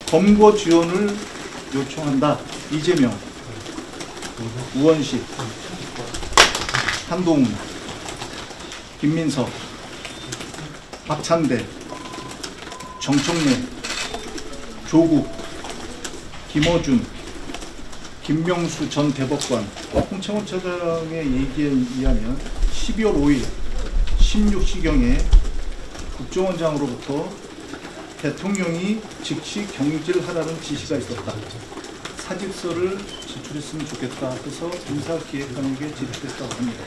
검거 지원을 요청한다. 이재명, 우원식, 한동훈, 김민석, 박찬대, 정청래, 조국, 김어준, 김명수 전 대법관, 홍창원 차장의 얘기에 의하면 12월 5일 16시경에 국정원장으로부터 대통령이 즉시 경질하라는 지시가 있었다. 사직서를 제출했으면 좋겠다 해서 인사기획관에게 제출했다고 합니다.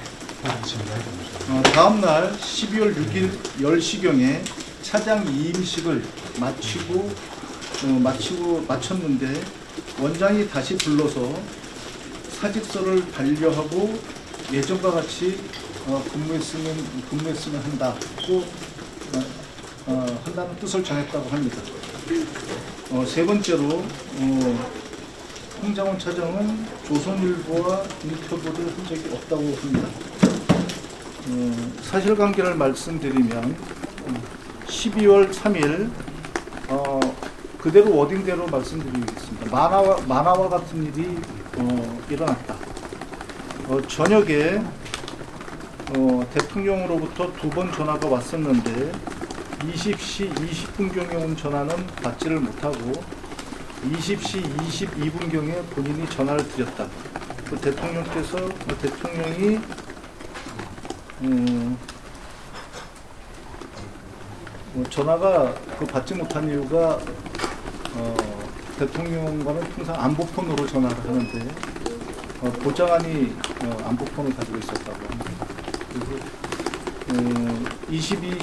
다음날 12월 6일 10시경에 차장 이임식을 마쳤는데 원장이 다시 불러서 사직서를 반려하고 예전과 같이 근무했으면 한다고 한다는 뜻을 전했다고 합니다. 세 번째로 홍장원 차장은 조선일보와 인터뷰를 한 적이 없다고 합니다. 사실관계를 말씀드리면 12월 3일 그대로 워딩대로 말씀드리겠습니다. 만화와 같은 일이 일어났다. 저녁에 대통령으로부터 2번 전화가 왔었는데 20시 20분경에 온 전화는 받지를 못하고 20시 22분경에 본인이 전화를 드렸다. 대통령이 전화가 받지 못한 이유가 대통령과는 항상 안보폰으로 전화를 하는데 보좌관이 안보폰을 가지고 있었다고 합니다. 그래서 20시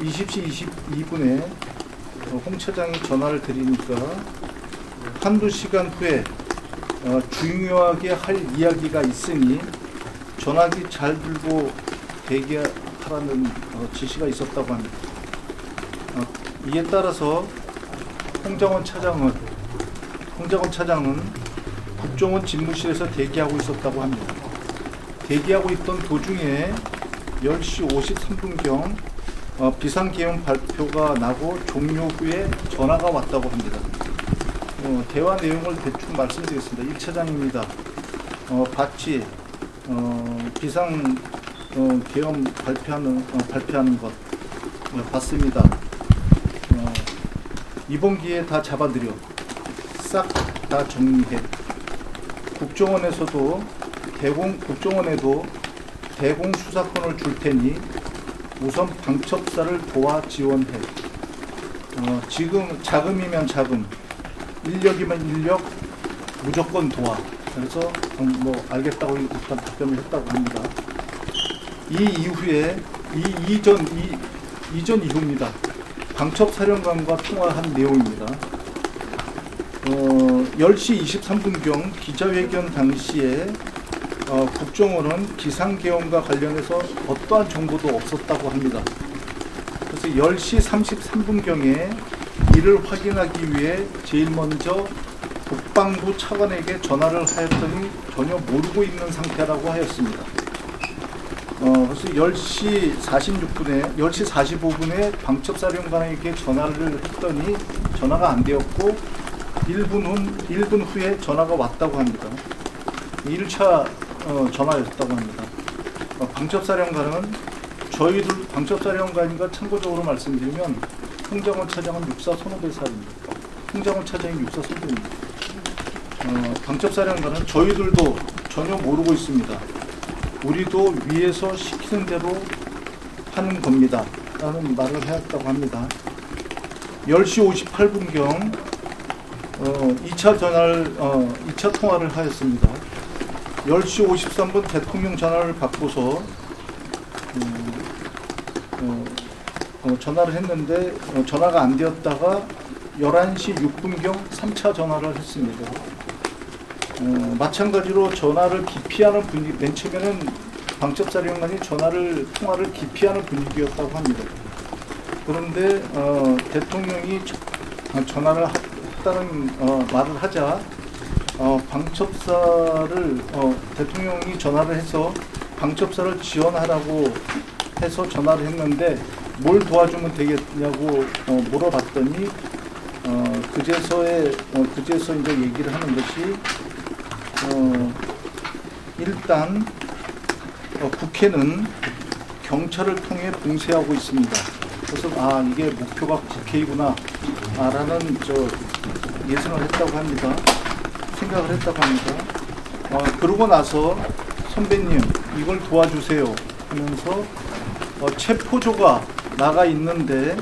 22분에 홍 차장이 전화를 드리니까 한두 시간 후에 중요하게 할 이야기가 있으니 전화기 잘 들고 대기하라는 지시가 있었다고 합니다. 이에 따라서 홍장원 차장은 국정원 집무실에서 대기하고 있었다고 합니다. 대기하고 있던 도중에 10시 53분경 비상계엄 발표가 나고 종료 후에 전화가 왔다고 합니다. 대화 내용을 대충 말씀드리겠습니다. 1차장입니다. 봤지? 비상계엄 발표하는 것 봤습니다. 이번 기회에 다 잡아들여 싹 다 정리해. 국정원에도 대공 수사권을 줄 테니 우선 방첩사를 도와 지원해. 지금 자금이면 자금, 인력이면 인력 무조건 도와. 그래서 알겠다고 일단 답변을 했다고 합니다. 이후입니다. 방첩사령관과 통화한 내용입니다. 10시 23분경 기자회견 당시에 국정원은 비상계엄과 관련해서 어떠한 정보도 없었다고 합니다. 그래서 10시 33분경에 이를 확인하기 위해 제일 먼저 국방부 차관에게 전화를 하였더니 전혀 모르고 있는 상태라고 하였습니다. 그래서 10시 45분에 방첩사령관에게 전화를 했더니 전화가 안 되었고 1분 후에 전화가 왔다고 합니다. 1차 전화였다고 합니다. 방첩사령관과 참고적으로 말씀드리면 홍장원 차장은 육사 선후배사입니다. 홍장원 차장이 육사 선배입니다. 방첩사령관은 저희들도 전혀 모르고 있습니다. 우리도 위에서 시키는 대로 하는 겁니다. 라는 말을 하였다고 합니다. 10시 58분경 2차 통화를 하였습니다. 10시 53분 대통령 전화를 받고서 전화를 했는데 전화가 안 되었다가 11시 6분경 3차 전화를 했습니다. 마찬가지로 전화를 기피하는 분위기, 맨 처음에는 방첩사령관이 통화를 기피하는 분위기였다고 합니다. 그런데 대통령이 전화를 했다는 말을 하자 대통령이 전화를 해서 방첩사를 지원하라고 해서 전화를 했는데 뭘 도와주면 되겠냐고 물어봤더니 그제서 이제 얘기를 하는 것이 일단 국회는 경찰을 통해 봉쇄하고 있습니다. 그래서 이게 목표가 국회이구나 라는 예상을 했다고 합니다. 생각을 했다고 합니다. 그러고 나서 선배님 이걸 도와주세요 하면서 체포조가 나가 있는데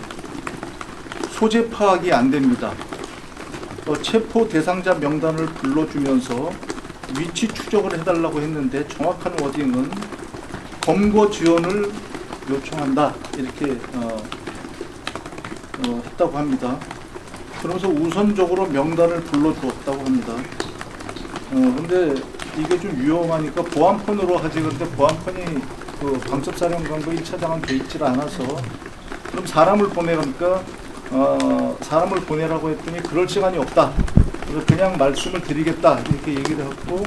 소재 파악이 안 됩니다. 체포 대상자 명단을 불러주면서 위치 추적을 해달라고 했는데 정확한 워딩은 검거 지원을 요청한다 이렇게 했다고 합니다. 그러면서 우선적으로 명단을 불러주었다고 합니다. 근데 이게 좀 위험하니까 보안폰으로 하지. 그런데 보안폰이 그 방첩사령관과 1차장은 돼 있질 않아서 그럼 사람을 보내니까 사람을 보내라고 했더니 그럴 시간이 없다. 그래서 그냥 말씀을 드리겠다 이렇게 얘기를 했고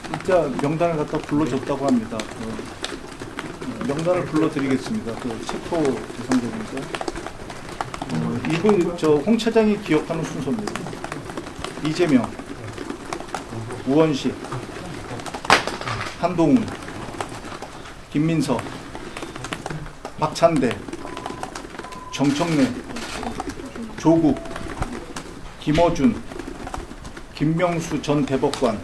진짜 명단을 갖다 불러줬다고 합니다. 명단을 불러드리겠습니다. 그 체포 대상자니까 이분 홍 차장이 기억하는 순서입니다. 이재명, 우원식, 한동훈, 김민석, 박찬대, 정청래, 조국, 김어준, 김명수 전 대법관,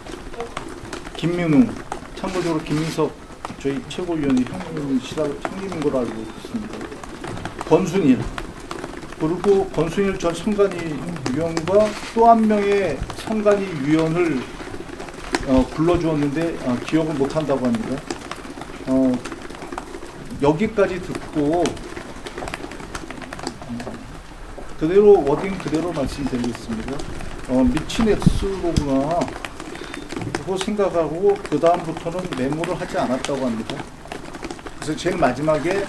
김민웅, 참고적으로 김민석 저희 최고위원이 형님인 걸로 알고 있습니다. 권순일, 그리고 권순일 전 선관위 위원과 또 한 명의 선관위 위원을 불러주었는데 기억을 못한다고 합니다. 여기까지 듣고 그대로 워딩 그대로 말씀드리겠습니다. 미친 X로구나 그거 생각하고 그 다음부터는 메모를 하지 않았다고 합니다. 그래서 제일 마지막에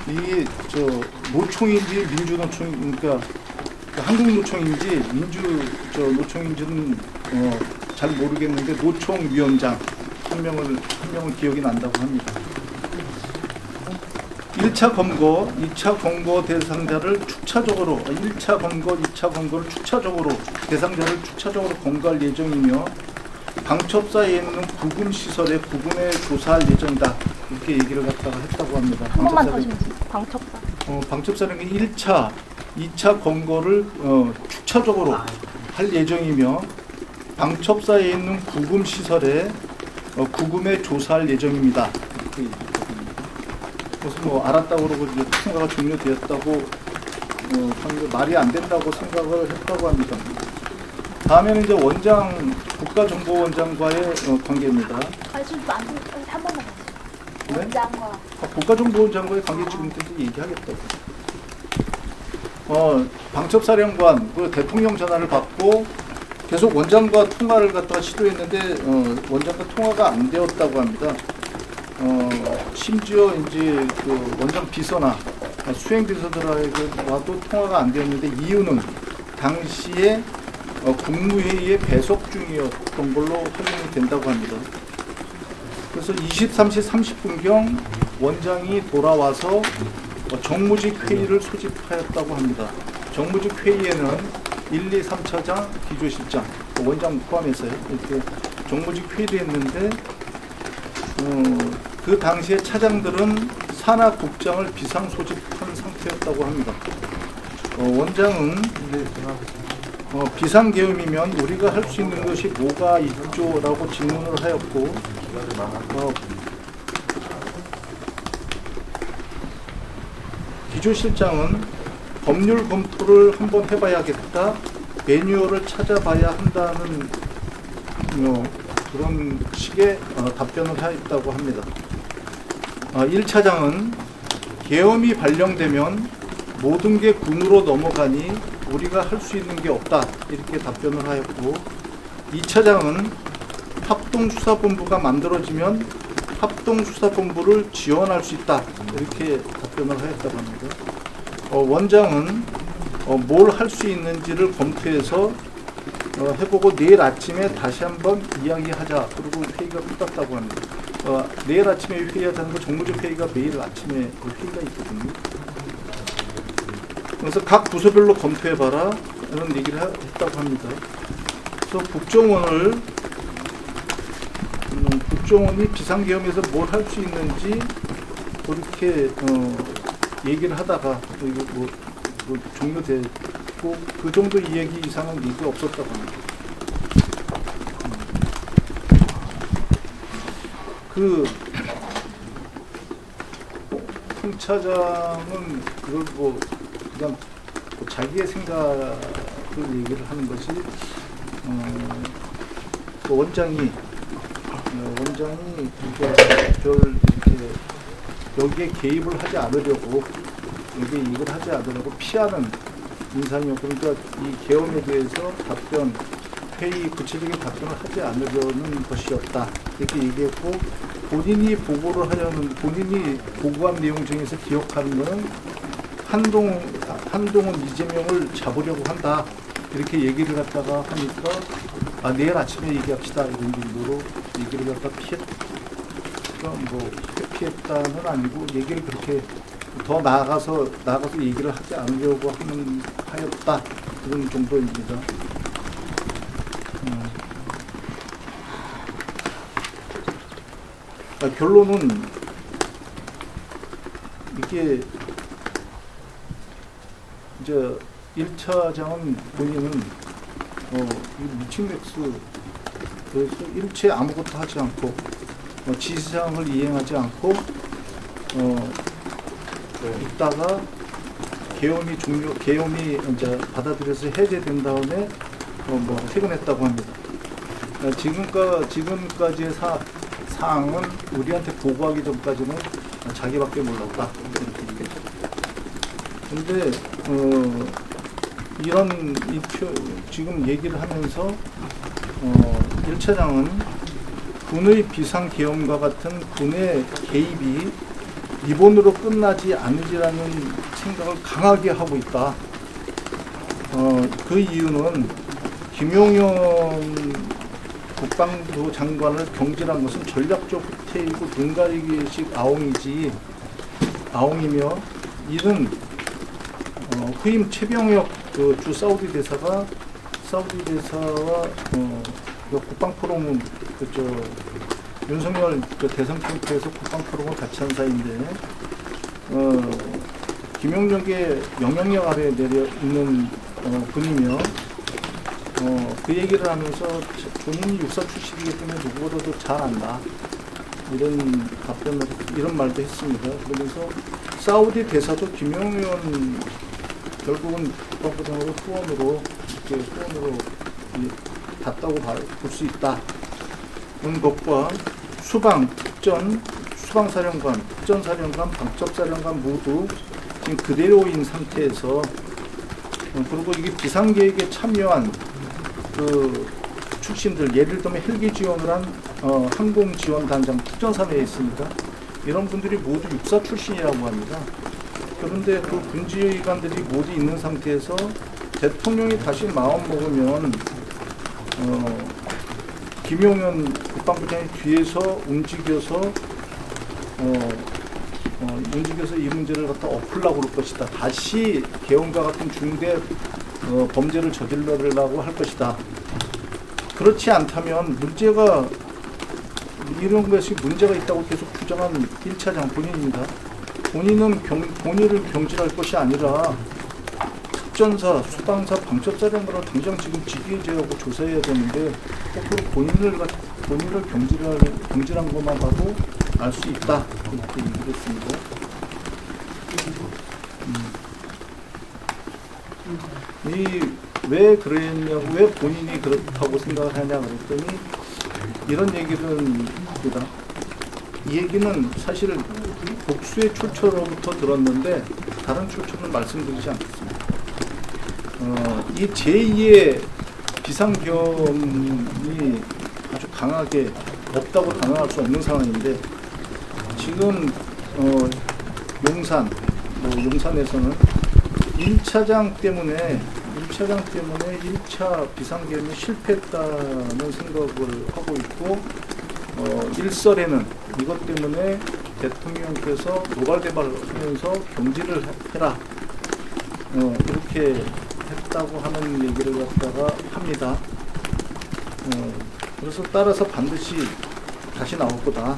이 노총인지 민주노총, 그러니까 한국노총인지 노총인지는 잘 모르겠는데 노총위원장 한 명은 기억이 난다고 합니다. 1차 검거, 2차 검거 대상자를 축차적으로 1차 검거, 2차 검거를 축차적으로 대상자를 축차적으로 검거할 예정이며 방첩사에 있는 구금 시설에 구금에 조사할 예정이다. 이렇게 얘기를 갖다가 했다고 합니다. 한 번만 더 주세요. 방첩사. 방첩사는 1차, 2차 검거를 축차적으로 할 예정이며 방첩사에 있는 구금 시설에 구금에 조사할 예정입니다. 이렇게 얘기했거든요. 그래서 알았다고 그러고 이제 통과가 종료되었다고 말이 안 된다고 생각을 했다고 합니다. 다음에는 이제 국가정보원장과의 관계입니다. 한 번만 더. 네? 원장과. 국가정보원장과의 관계 지금부터 얘기하겠다고. 방첩사령관, 그 대통령 전화를 받고 계속 원장과 통화를 갖다가 시도했는데 원장과 통화가 안 되었다고 합니다. 심지어 이제 그 원장 비서나 수행 비서들하고도 통화가 안 되었는데 이유는 당시에 국무회의에 배석 중이었던 걸로 확인이 된다고 합니다. 그래서 23시 30분경 원장이 돌아와서 정무직 회의를 소집하였다고 합니다. 정무직 회의에는 1, 2, 3차장, 기조실장, 원장 포함해서요. 이렇게 정무직 회의를 했는데 그 당시에 차장들은 산하국장을 비상 소집한 상태였다고 합니다. 원장은 비상계엄이면 우리가 할 수 있는 것이 뭐가 있죠? 라고 질문을 하였고 기조실장은 법률 검토를 한번 해봐야겠다, 매뉴얼을 찾아봐야 한다는 그런 식의 답변을 하였다고 합니다. 1차장은 계엄이 발령되면 모든 게 군으로 넘어가니 우리가 할 수 있는 게 없다 이렇게 답변을 하였고 2차장은 합동수사본부가 만들어지면 합동수사본부를 지원할 수 있다 이렇게 답변을 하였다고 합니다. 원장은 뭘 할 수 있는지를 검토해서 해보고 내일 아침에 다시 한번 이야기하자. 그리고 회의가 끝났다고 합니다. 내일 아침에 회의하자는 거 정무적 회의가 매일 아침에 회의가 있거든요. 그래서 각 부서별로 검토해봐라 이런 얘기를 했다고 합니다. 그래서 국정원이 비상계엄에서 뭘 할 수 있는지 그렇게 얘기를 하다가 이거 뭐 종료됐고 그 정도 이야기 이상은 얘기가 없었다고 합니다. 홍 차장은 그걸 그냥 자기의 생각을 얘기를 하는 것이 원장이 별 이렇게 여기에 개입을 하지 않으려고 여기에 이걸 하지 않으려고 피하는 인사이었고 그러니까 이 계엄에 대해서 구체적인 답변을 하지 않으려는 것이었다 이렇게 얘기했고 본인이 보고한 내용 중에서 기억하는 것은 한동훈 이재명을 잡으려고 한다 이렇게 얘기를 갖다가 하니까 내일 아침에 얘기합시다 이런 정도로 얘기를 갖다 피했다는 아니고 얘기를 그렇게 더 나아가서 얘기를 하지 않으려고 하였다 그런 정도입니다. 결론은 이게 이제 1차장은 본인은 미친맥스 그래서 일체 아무것도 하지 않고 지시사항을 이행하지 않고 있다가 계엄이 이제 받아들여서 해제된 다음에 퇴근했다고 합니다. 지금까지의 사항은 우리한테 보고하기 전까지는 자기밖에 몰랐다. 근데 지금 얘기를 하면서 1차장은 군의 비상계엄과 같은 군의 개입이 이번으로 끝나지 않으리라는 생각을 강하게 하고 있다. 그 이유는 김용현 국방부 장관을 경질한 것은 전략적 후퇴이고 눈 가리기식 아웅이며 이는 후임 최병혁 주 사우디 대사와 국방포럼 윤석열 대선 캠프에서 국방포럼을 같이 한 사이인데 김용력의 영향력 아래에 내려 있는 분이며 그 얘기를 하면서 본인이 육사 출신이기 때문에 누구보다도 잘 안다 이런 말도 했습니다. 그러면서 사우디 대사도 김용현 결국은 국방부장으로 후원으로 갔다고 볼 수 있다. 그런 것과 수방사령관, 특전사령관, 방첩사령관 모두 지금 그대로인 상태에서 그리고 이게 비상계획에 참여한 출신들 예를 들면 헬기 지원을 한 항공지원단장 특전사내에 있습니다. 이런 분들이 모두 육사 출신이라고 합니다. 그런데 그 군지관들이 모두 있는 상태에서 대통령이 다시 마음 먹으면 김용현 국방부장이 뒤에서 움직여서 이 문제를 갖다 엎으려고 할 것이다. 다시 계엄과 같은 중대 범죄를 저지르려고 할 것이다. 그렇지 않다면 이런 것이 문제가 있다고 계속 주장한 1차장 본인입니다. 본인을 경질할 것이 아니라 특전사, 수방사, 방첩사령관을 당장 지금 직위해제하고 조사해야 되는데 본인을 경질한 것만 봐도 알 수 있다 이렇게 얘기를 했습니다. 왜 그랬냐고, 왜 본인이 그렇다고 생각을 하냐 그랬더니 이런 얘기를 합니다. 이 얘기는 사실 복수의 출처로부터 들었는데 다른 출처는 말씀드리지 않겠습니다. 이 제2의 비상계엄이 아주 강하게 없다고 단언할 수 없는 상황인데 지금 용산에서는 1차장 때문에 1차 비상계엄이 실패했다는 생각을 하고 있고 일설에는 이것 때문에 대통령께서 노발대발을 하면서 경질을 해라 이렇게 했다고 하는 얘기를 갖다가 합니다. 그래서 따라서 반드시 다시 나올 거다.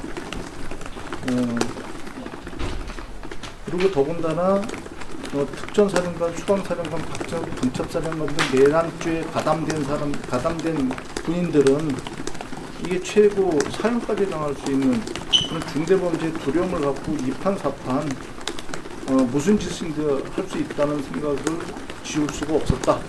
그리고 더군다나 특전사령관, 수방사령관, 방첩사령관 등 내란죄에 가담된 군인들은 이게 최고 사형까지 당할 수 있는 그런 중대범죄 두려움을 갖고 이판사판 무슨 짓인지 할 수 있다는 생각을 지울 수가 없었다.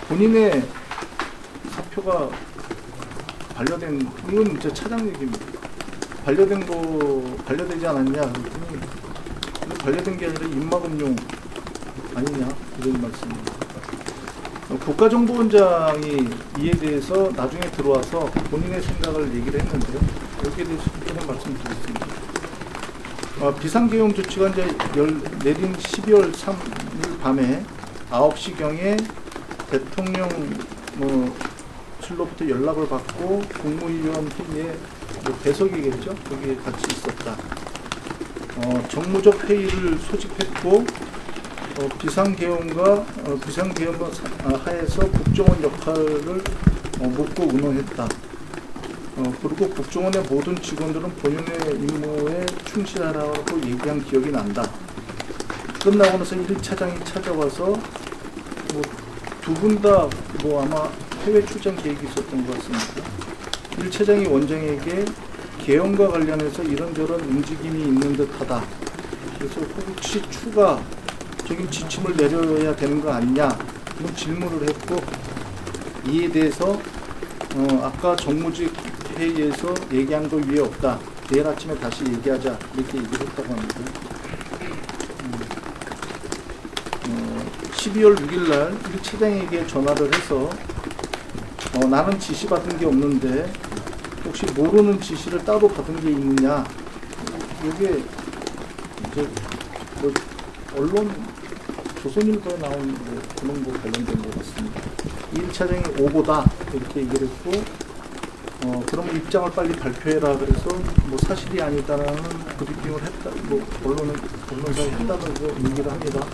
본인의 사표가 반려된, 이건 진짜 차장 얘기입니다. 반려되지 않았냐? 그랬더니 반려된 게 아니라 입막음용 아니냐? 이런 말씀입니다. 국가정보원장이 이에 대해서 나중에 들어와서 본인의 생각을 얘기를 했는데요. 여기에 대해서 조금 말씀드리겠습니다. 비상계엄 조치가 이제 내린 12월 3일 밤에 9시경에 대통령실로부터 연락을 받고 국무위원 회의에 배석이겠죠? 거기에 같이 있었다. 정무적 회의를 소집했고 비상계엄과 하에서 국정원 역할을 묻고 의논했다. 그리고 국정원의 모든 직원들은 본인의 임무에 충실하라고 얘기한 기억이 난다. 끝나고 나서 1차장이 찾아와서 두 분 다 아마 해외 출장 계획이 있었던 것 같습니다. 1차장이 원장에게 계엄과 관련해서 이런저런 움직임이 있는 듯하다. 그래서 혹시 추가적인 지침을 내려야 되는 거 아니냐 이런 질문을 했고 이에 대해서 아까 정무직 회의에서 얘기한 거 위에 없다. 내일 아침에 다시 얘기하자 이렇게 얘기를 했다고 합니다. 12월 6일 날 1차장에게 전화를 해서 나는 지시받은 게 없는데 혹시 모르는 지시를 따로 받은 게 있느냐. 이게 이제 언론 조선일보에 나온 그런 거 관련된 것 같습니다. 1차장이 오보다 이렇게 얘기를 했고 그러면 입장을 빨리 발표해라 그래서 사실이 아니다라는 브리핑을 했다. 언론사에 했다고 얘기를 합니다.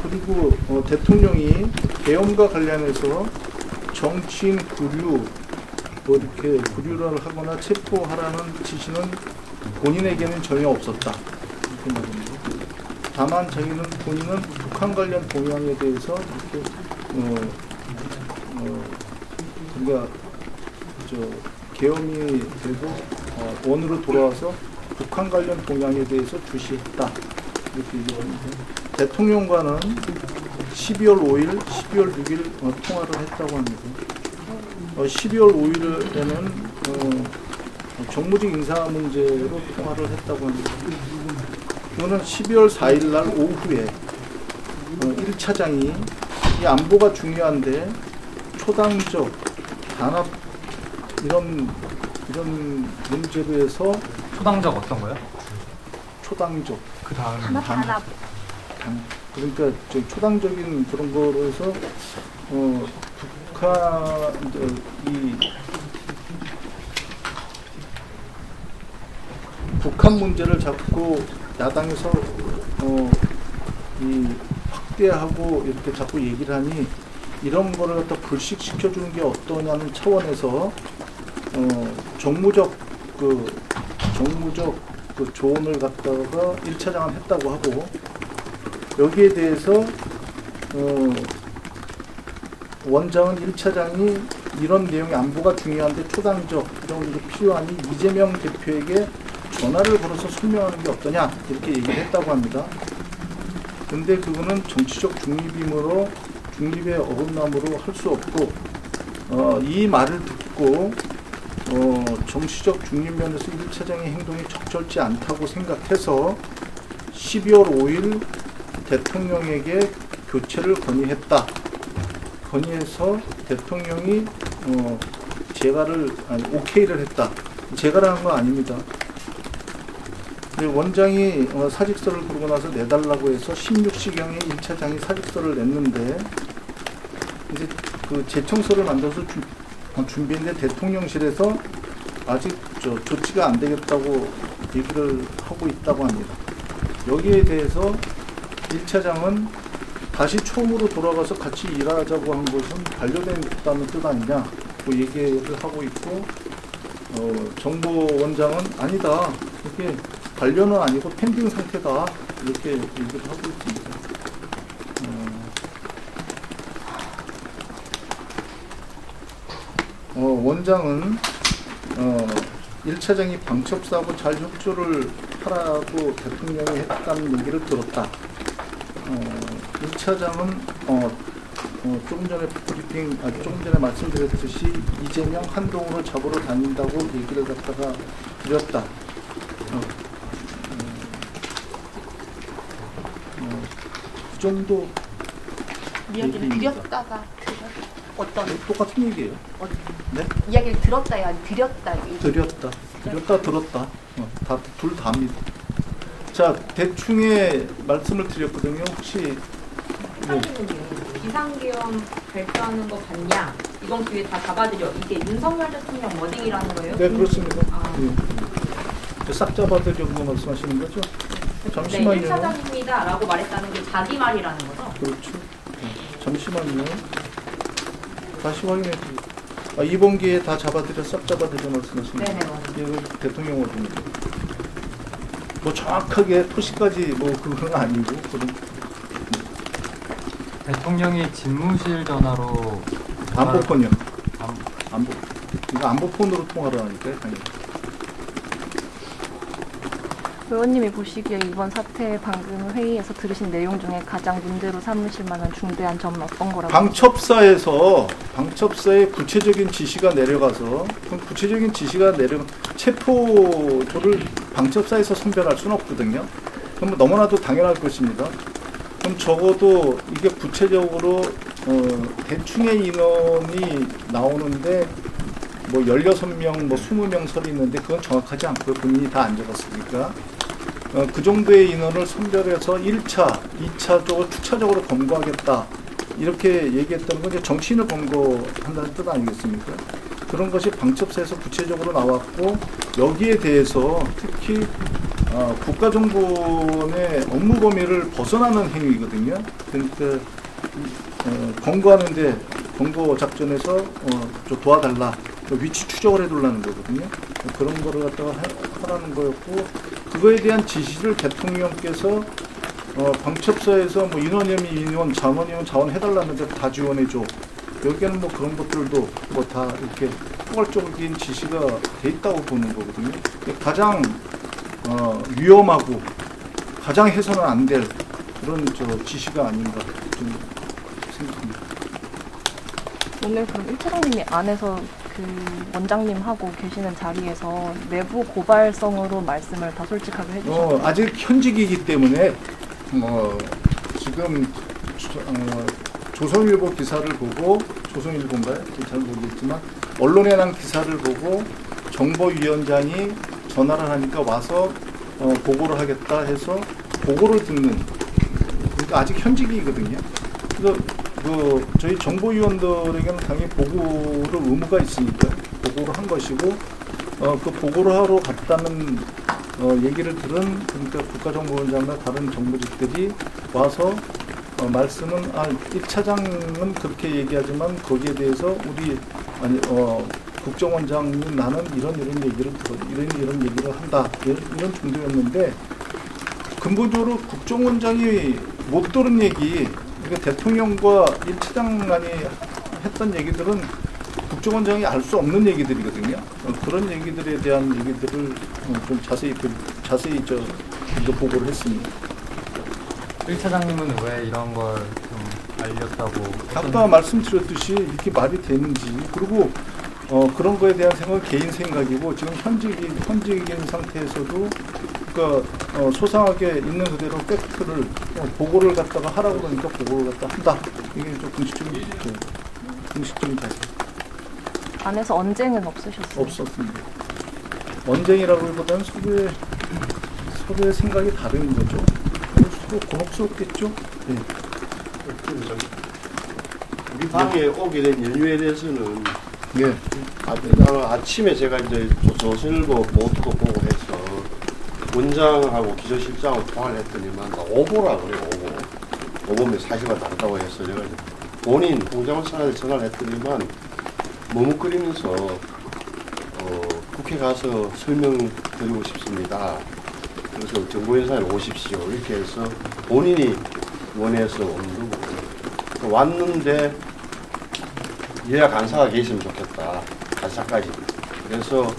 그리고 대통령이 계엄과 관련해서 정치인 구류 이렇게 구류를 하거나 체포하라는 지시는 본인에게는 전혀 없었다. 이렇게 말합니다. 다만 본인은 북한 관련 동향에 대해서 이렇게 그러니까 계엄이 되고 원으로 돌아와서 북한 관련 동향에 대해서 주시했다. 이렇게 얘기합니다. 대통령과는 12월 5일, 12월 6일 통화를 했다고 합니다. 12월 5일에는 정무직 인사 문제로 통화를 했다고 합니다. 이거는 12월 4일 날 오후에 1차장이 이 안보가 중요한데 초당적, 단합 이런 문제로 해서 초당적 어떤 거요? 초당적 그 다음은 단합. 그러니까 초당적인 그런 거로 해서 북한 문제를 자꾸 야당에서 확대하고 이렇게 자꾸 얘기를 하니 이런 거를 갖다 불식시켜 주는 게 어떠냐는 차원에서 정무적 조언을 갖다가 1차장은 했다고 하고 여기에 대해서 원장은 1차장이 이런 내용의 안보가 중요한데 초당적 이런 게 필요하니 이재명 대표에게 전화를 걸어서 설명하는 게 어떠냐 이렇게 얘기를 했다고 합니다. 근데 그거는 정치적 중립의 어긋남으로 할 수 없고 이 말을 듣고 정치적 중립면에서 1차장의 행동이 적절치 않다고 생각해서 12월 5일 대통령에게 교체를 건의했다. 건의해서 대통령이 오케이를 했다. 제가를 한 거 아닙니다. 원장이 사직서를 부르고 나서 내달라고 해서 16시경에 1차장이 사직서를 냈는데 이제 그 제청서를 만들어서 준비인데 대통령실에서 아직 조치가 안 되겠다고 얘기를 하고 있다고 합니다. 여기에 대해서 1차장은 다시 처음으로 돌아가서 같이 일하자고 한 것은 반려됐다는 뜻 아니냐 그 얘기를 하고 있고 정보원장은 아니다. 이게 반려는 아니고 펜딩 상태다. 이렇게 얘기를 하고 있습니다. 원장은 1차장이 방첩사하고 잘 협조를 하라고 대통령이 했다는 얘기를 들었다. 1차장은 조금 전에 조금 전에 말씀드렸듯이 이재명 한동훈을 잡으러 다닌다고 얘기를 갖다가 드렸다. 그 정도 이야기를 얘기입니다. 드렸다가 어떤 똑같은 얘기예요. 네? 이야기를 들었다야 아니 드렸다 드렸다. 들었다. 다 둘 다입니다. 자, 대충의 말씀을 드렸거든요. 혹시 비상계엄 발표하는 거 봤냐? 이번 기회에 다 잡아들여. 이게 윤석열 대통령 워딩이라는 거예요? 네, 그렇습니다. 아. 싹 잡아드리려고 말씀하시는 거죠? 잠시만요. 네, 1차장입니다. 라고 말했다는 게 자기 말이라는 거죠? 그렇죠. 잠시만요. 다시 확인해 드릴게요. 이번 기회에 다 잡아드려, 싹 잡아드려 말씀하시는 네네, 거죠? 맞아요. 이거 대통령 워딩입니다. 뭐 정확하게 토시까지 뭐 그건 아니고, 대통령이 집무실 전화로 안보폰이요. 안- 안보. 이거 안보폰으로 통화를 하니까요, 당연히. 의원님이 보시기에 이번 사태 방금 회의에서 들으신 내용 중에 가장 문제로 삼으실 만한 중대한 점은 어떤 거라고? 방첩사에 구체적인 지시가 내려가서 구체적인 지시가 체포조를 방첩사에서 선별할 수는 없거든요. 그럼 너무나도 당연할 것입니다. 그럼 적어도 이게 구체적으로 대충의 인원이 나오는데 뭐 16명, 뭐 20명 설이 있는데 그건 정확하지 않고요. 본인이 다 안 적었으니까. 그 정도의 인원을 선별해서 1차, 2차 쪽을 투차적으로 검거하겠다. 이렇게 얘기했던 건 이제 정치인을 검거한다는 뜻 아니겠습니까? 그런 것이 방첩사에서 구체적으로 나왔고 여기에 대해서 특히 국가정보원의 업무 범위를 벗어나는 행위거든요. 그러니까 검거하는데 검거 작전에서 좀 도와달라. 위치 추적을 해달라는 거거든요. 그런 거를 갖다가 하라는 거였고 그거에 대한 지시를 대통령께서 방첩사에서 뭐 인원이면 인원, 자원이면 자원 해달라는데 다 지원해줘. 여기에는 뭐 그런 것들도 뭐 다 이렇게 포괄적인 지시가 돼 있다고 보는 거거든요. 가장 위험하고 가장 해서는 안 될 그런 지시가 아닌가 좀 생각합니다. 오늘 그럼 1차장님이 안에서 그 원장님하고 계시는 자리에서 내부 고발성으로 말씀을 다 솔직하게 해주셨어요. 아직 현직이기 때문에 지금 조선일보 기사를 보고 조선일보인가요? 잘 모르겠지만 언론에 난 기사를 보고 정보위원장이 전화를 하니까 와서 보고를 하겠다 해서 보고를 듣는 그러니까 아직 현직이거든요. 그래서 저희 정보위원들에게는 당연히 보고를 의무가 있으니까 보고를 한 것이고 그 보고를 하러 갔다는 얘기를 들은 그러니까 국가정보원장과 다른 정보직들이 와서 말씀은 1차장은 그렇게 얘기하지만 거기에 대해서 우리 국정원장님 나는 이런 얘기를 들어 이런 얘기를 한다 이런 정도였는데 근본적으로 국정원장이 못 들은 얘기 그러니까 대통령과 1차장만이 했던 얘기들은 국정원장이 알 수 없는 얘기들이거든요. 그런 얘기들에 대한 얘기들을 좀 자세히 이거 보고를 했습니다. 1차장님은 왜 이런 걸 좀 알렸다고 아까 말씀드렸듯이 이렇게 말이 되는지 그리고 그런 거에 대한 생각은 개인 생각이고 지금 현직인 상태에서도 그러니까 소상하게 있는 그대로 팩트를 보고를 갖다가 하라고 그러니까 보고를 갖다 한다. 이게 좀 공식적인 자세. 안에서 언쟁은 없으셨어요? 없었습니다. 언쟁이라고보다는 서로의 생각이 다른 거죠. 서로 곤혹스럽겠죠. 네. 우리 방에 오게 된 연유에 대해서는 예. 나는 아침에 제가 이제 조선일보 보도도 보고 해서 원장하고 기조실장하고 통화를 했더니만 오보라 그래요. 오보면 사실과 다르다고 해서 제가 이제 본인 홍장원 차관한테 전화를 했더니만 머뭇거리면서 국회 가서 설명드리고 싶습니다. 그래서 정보연사에 오십시오. 이렇게 해서 본인이 원해서 온 거고 왔는데 여야 간사가 계시면 좋겠다. 간사까지. 그래서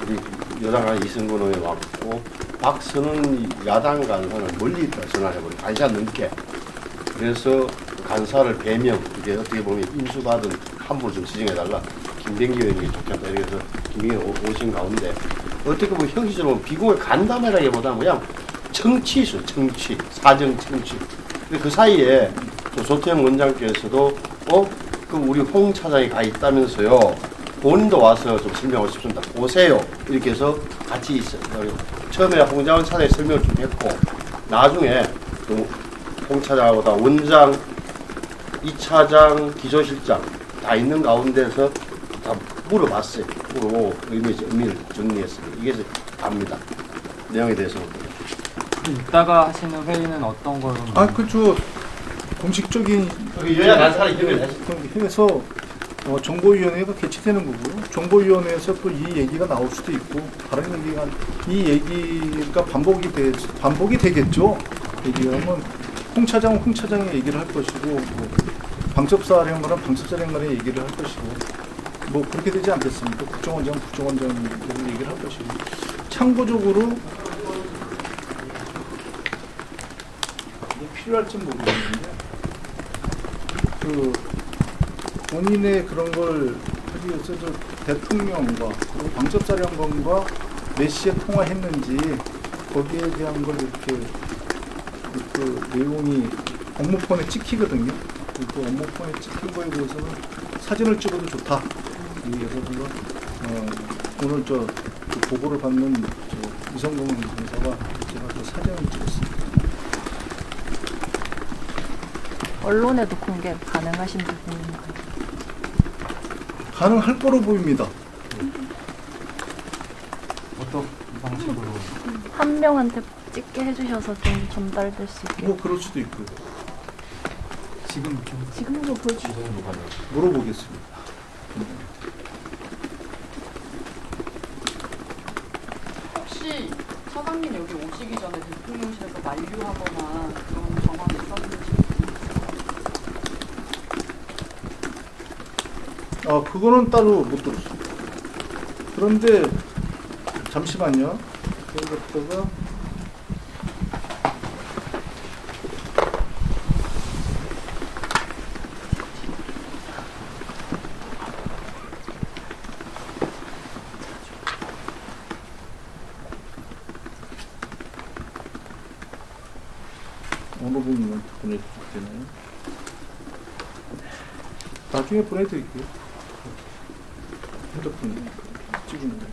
우리 여당 간사 이승근 의원 왔고 박선은 야당 간사는 멀리 있다 전화해버려. 1시간 넘게. 그래서 간사를 배명, 이게 어떻게 보면 인수받은 한 분을 좀 지정해달라. 김병기 의원이 좋겠다. 이래서 김병기 오신 가운데 어떻게 보면 형식적으로 비공을 간담회라기보다는 그냥 청취수, 청취, 사정 청취. 근데 그 사이에 또 조태영 원장께서도 그럼 우리 홍 차장이 가 있다면서요. 본인도 와서 좀 설명하고 싶습니다. 오세요. 이렇게 해서 같이 있어요. 처음에 홍장원 차장이 설명을 좀 했고 나중에 홍 차장하고 다 원장, 이 차장, 기조실장 다 있는 가운데서 다 물어봤어요. 물어보고 의미를 정리했습니다. 이게 답니다. 내용에 대해서. 이따가 하시는 회의는 어떤 걸로? 그저 공식적인 여야 간사를 해서 정보위원회가 개최되는 거고요. 정보위원회에서 또 이 얘기가 나올 수도 있고 다른 얘기가 이 얘기가 반복이 되겠죠. 얘기하면 홍 차장은 홍 차장의 얘기를 할 것이고 방첩사령관은 방첩사령관의 얘기를 할 것이고 그렇게 되지 않겠습니까? 국정원장 얘기를 할 것이고 참고적으로 필요할지 모르겠는데 본인의 그런 걸 하기 위해서 대통령과 그리고 방첩사령관과 몇 시에 통화했는지 거기에 대한 걸 이렇게 내용이 업무폰에 찍히거든요. 그 업무폰에 찍힌 거에 대해서는 사진을 찍어도 좋다. 그래서 오늘 그 보고를 받는 이성공 검사가 제가 그 사진을 찍었습니다. 언론에도 공개 가능하신 부분인가요? 가능할 거로 보입니다. 어떤 방식으로? 한 명한테 찍게 해주셔서 좀 전달될 수 있게. 그럴 수도 있고요. 지금도 보여주세요. 물어보겠습니다. 혹시 차장님 여기 오시기 전에 대통령실에서 만류하거나 그런 정황이 있었는지? 그거는 따로 못 들었어요. 그런데 잠시만요. 여기다가 어느 부분만 보내주시나요? 나중에 보내드릴게요. 핸드폰 찍은 거.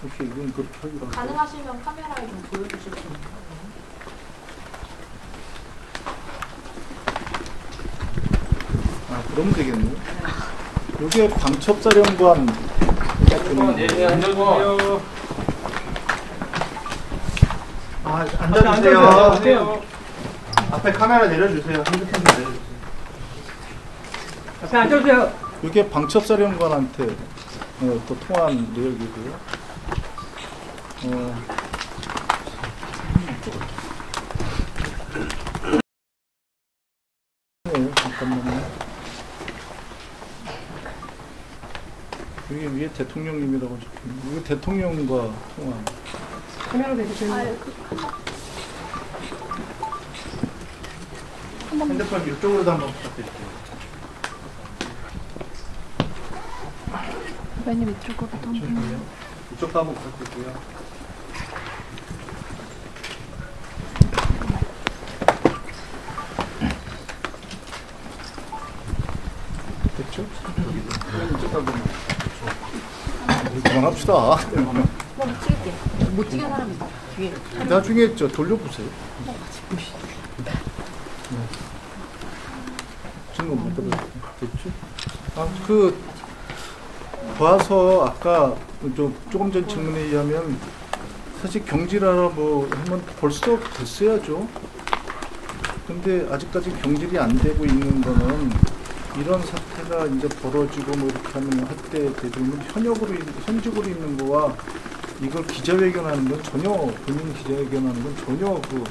오케이, 이건 그렇게 하기로 하고. 가능하시면 카메라에 좀 보여주실 수 있나요? 그러면 되겠네. 이게 방첩사령관. 네, 안녕하세요. 앉아주세요. 앞에 카메라 내려주세요. 핸드폰 내려주세요. 앞에 앉아주세요. 이게 방첩사령관한테 또 통화한 내역이고요. 네, 잠깐만요. 여기 위에 대통령님이라고 적혀있네요. 이게 대통령과 통화. 카메라 대주세요. 핸드폰 이쪽으로도 한번 부탁드릴게요. 후배님 이쪽으로도 한번. 이쪽도 한번 부탁드릴게요. 됐죠? 이쪽 한번. 그만합시다. 못 찍을게. 못 찍은 사람이 있어. 뒤에. 나중에 돌려보세요. 증거 못 받았어요. 됐죠? 봐서 아까 조금 전 질문에 의하면 사실 경질하라 뭐 하면 벌써 됐어야죠. 근데 아직까지 경질이 안 되고 있는 거는 이런 사태가 이제 벌어지고 뭐 이렇게 하면 할 때 되면 현직으로 있는 거와 이걸 기자회견하는 건 전혀 본인 기자회견하는 건 전혀 그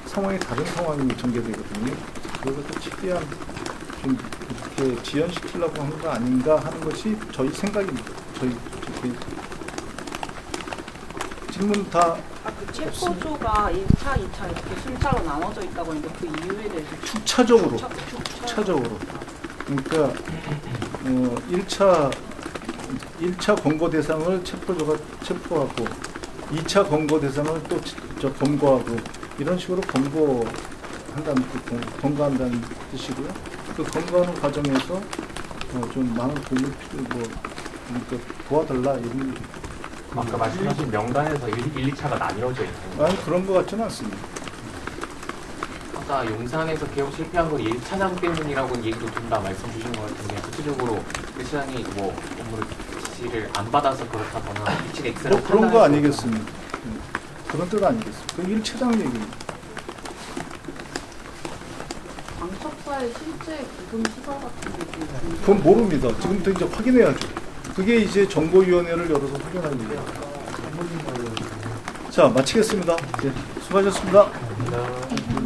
상황이 다른 상황이 전개되거든요. 그래서 또 최대한 좀 이렇게 지연시키려고 하는 거 아닌가 하는 것이 저희 생각입니다. 저희 질문 다 그 체포조가 1차, 2차 이렇게 순차로 나눠져 있다고 했는데 그 이유에 대해서 축차적으로 축차적으로. 그러니까 1차 검거 대상을 체포조가 체포하고 2차 검거 대상을 또 검거하고 이런 식으로 검거한다는 뜻이고요. 그 검거하는 과정에서 좀 많은 도움을 그러니까 도와달라 이런. 아까 말씀하신 명단에서 1, 2차가 나뉘어져 있나요? 아니 그런 것 같지는 않습니다. 아까 용산에서 개혁 실패한 건 1차장 때문이라고 얘기도 든다 말씀 주신 것 같은데 구체적으로 그 시장이 뭐 업무를 지시를 안 받아서 그렇다거나 이측 X를 뭐 그런 거 아니겠습니까? 그런 뜻 아니겠습니까? 그 1차장 얘기입니다. 방첩사의 실제 구금 시설 같은 게 좀 그건 모릅니다. 지금부터 이제 확인해야죠. 그게 이제 정보위원회를 열어서 확인하는 거예요. 자, 마치겠습니다. 네, 수고하셨습니다. 감사합니다.